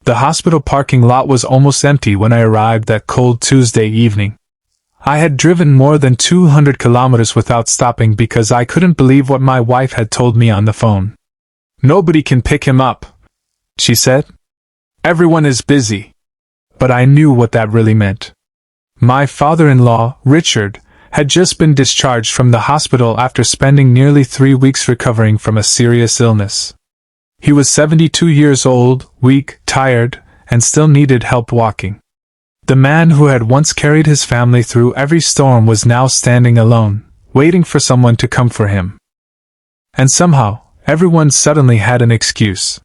The hospital parking lot was almost empty when I arrived that cold Tuesday evening. I had driven more than 200 kilometers without stopping because I couldn't believe what my wife had told me on the phone. "Nobody can pick him up," she said. "Everyone is busy." But I knew what that really meant. My father-in-law, Richard, had just been discharged from the hospital after spending nearly 3 weeks recovering from a serious illness. He was 72 years old, weak, tired, and still needed help walking. The man who had once carried his family through every storm was now standing alone, waiting for someone to come for him. And somehow, everyone suddenly had an excuse.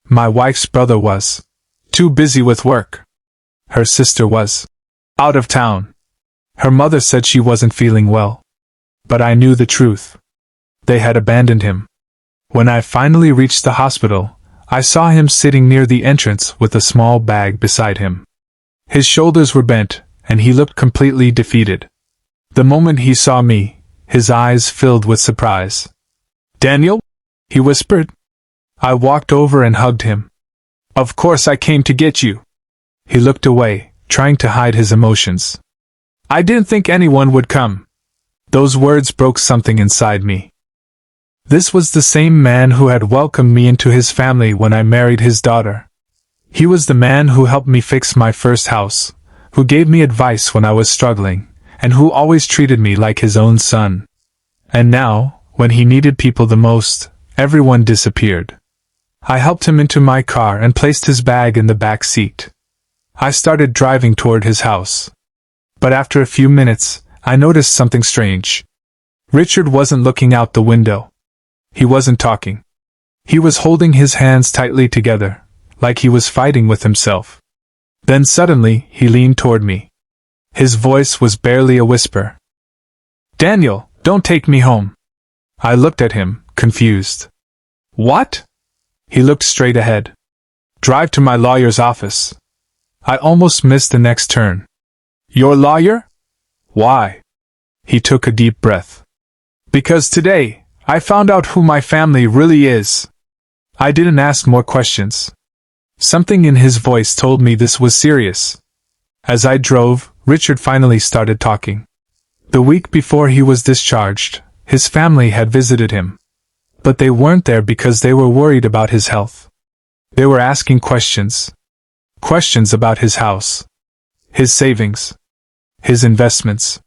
My wife's brother was too busy with work. Her sister was out of town. Her mother said she wasn't feeling well. But I knew the truth. They had abandoned him. When I finally reached the hospital, I saw him sitting near the entrance with a small bag beside him. His shoulders were bent, and he looked completely defeated. The moment he saw me, his eyes filled with surprise. "Daniel?" he whispered. I walked over and hugged him. "Of course I came to get you." He looked away, trying to hide his emotions. "I didn't think anyone would come." Those words broke something inside me. This was the same man who had welcomed me into his family when I married his daughter. He was the man who helped me fix my first house, who gave me advice when I was struggling, and who always treated me like his own son. And now, when he needed people the most, everyone disappeared. I helped him into my car and placed his bag in the back seat. I started driving toward his house. But after a few minutes, I noticed something strange. Richard wasn't looking out the window. He wasn't talking. He was holding his hands tightly together, like he was fighting with himself. Then suddenly, he leaned toward me. His voice was barely a whisper. "Daniel, don't take me home." I looked at him, confused. "What?" He looked straight ahead. "Drive to my lawyer's office." I almost missed the next turn. "Your lawyer? Why?" He took a deep breath. "Because today, I found out who my family really is." I didn't ask more questions. Something in his voice told me this was serious. As I drove, Richard finally started talking. The week before he was discharged, his family had visited him. But they weren't there because they were worried about his health. They were asking questions. Questions about his house, his savings, his investments,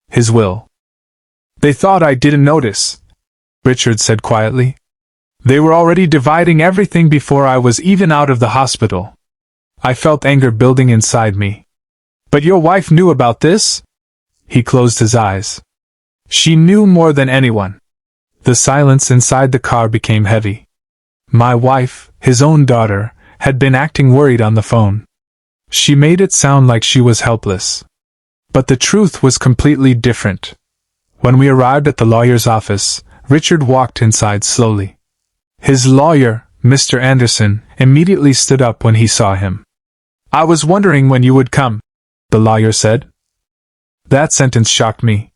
his will. "They thought I didn't notice," Richard said quietly. "They were already dividing everything before I was even out of the hospital." I felt anger building inside me. "But your wife knew about this?" He closed his eyes. "She knew more than anyone." The silence inside the car became heavy. My wife, his own daughter, had been acting worried on the phone. She made it sound like she was helpless. But the truth was completely different. When we arrived at the lawyer's office, Richard walked inside slowly. His lawyer, Mr. Anderson, immediately stood up when he saw him. "I was wondering when you would come," the lawyer said. That sentence shocked me.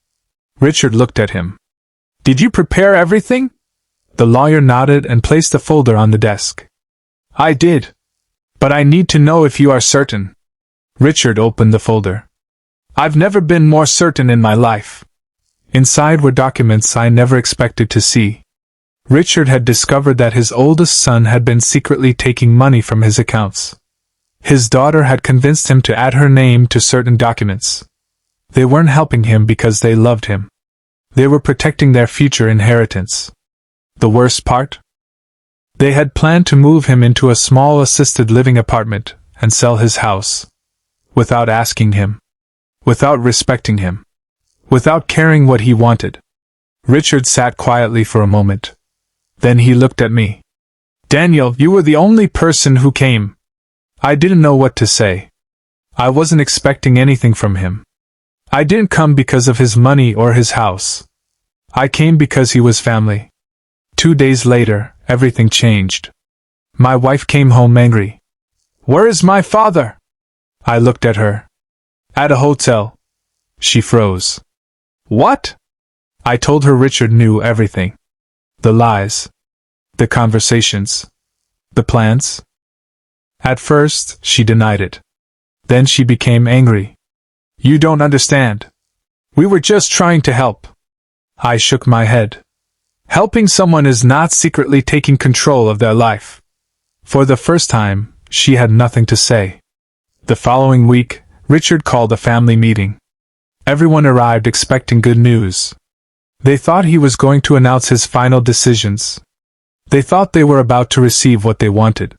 Richard looked at him. "Did you prepare everything?" The lawyer nodded and placed a folder on the desk. "I did. But I need to know if you are certain." Richard opened the folder. "I've never been more certain in my life." Inside were documents I never expected to see. Richard had discovered that his oldest son had been secretly taking money from his accounts. His daughter had convinced him to add her name to certain documents. They weren't helping him because they loved him. They were protecting their future inheritance. The worst part? They had planned to move him into a small assisted living apartment and sell his house. Without asking him. Without respecting him. Without caring what he wanted. Richard sat quietly for a moment. Then he looked at me. "Daniel, you were the only person who came." I didn't know what to say. I wasn't expecting anything from him. I didn't come because of his money or his house. I came because he was family. 2 days later, everything changed. My wife came home angry. "Where is my father?" I looked at her. "At a hotel." She froze. "What?" I told her Richard knew everything. The lies. The conversations. The plans. At first, she denied it. Then she became angry. "You don't understand. We were just trying to help." I shook my head. Helping someone is not secretly taking control of their life. For the first time, she had nothing to say. The following week, Richard called a family meeting. Everyone arrived expecting good news. They thought he was going to announce his final decisions. They thought they were about to receive what they wanted.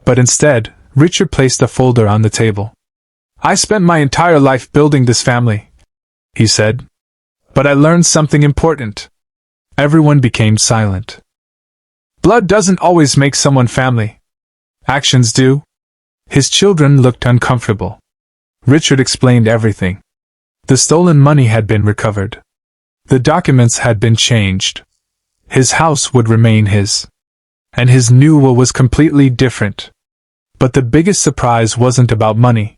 But instead, Richard placed a folder on the table. "I spent my entire life building this family," he said. "But I learned something important." Everyone became silent. Blood doesn't always make someone family. Actions do. His children looked uncomfortable. Richard explained everything. The stolen money had been recovered. The documents had been changed. His house would remain his. And his new will was completely different. But the biggest surprise wasn't about money.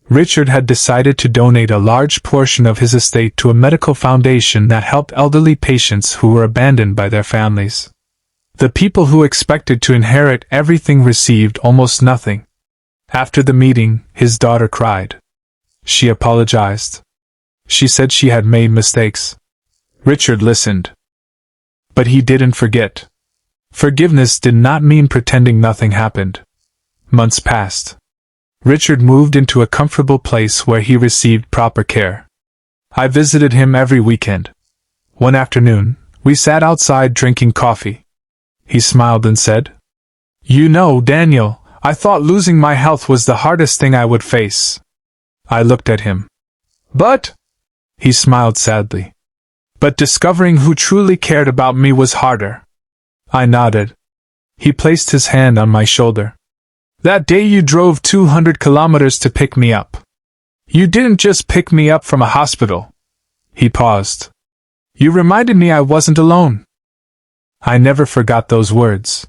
Richard had decided to donate a large portion of his estate to a medical foundation that helped elderly patients who were abandoned by their families. The people who expected to inherit everything received almost nothing. After the meeting, his daughter cried. She apologized. She said she had made mistakes. Richard listened. But he didn't forget. Forgiveness did not mean pretending nothing happened. Months passed. Richard moved into a comfortable place where he received proper care. I visited him every weekend. One afternoon, we sat outside drinking coffee. He smiled and said, "You know, Daniel, I thought losing my health was the hardest thing I would face." I looked at him. "But," he smiled sadly, "but discovering who truly cared about me was harder." I nodded. He placed his hand on my shoulder. "That day you drove 200 kilometers to pick me up. You didn't just pick me up from a hospital." He paused. "You reminded me I wasn't alone." I never forgot those words.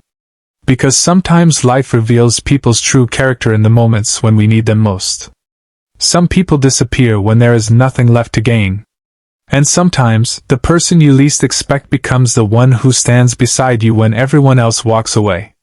Because sometimes life reveals people's true character in the moments when we need them most. Some people disappear when there is nothing left to gain. And sometimes, the person you least expect becomes the one who stands beside you when everyone else walks away.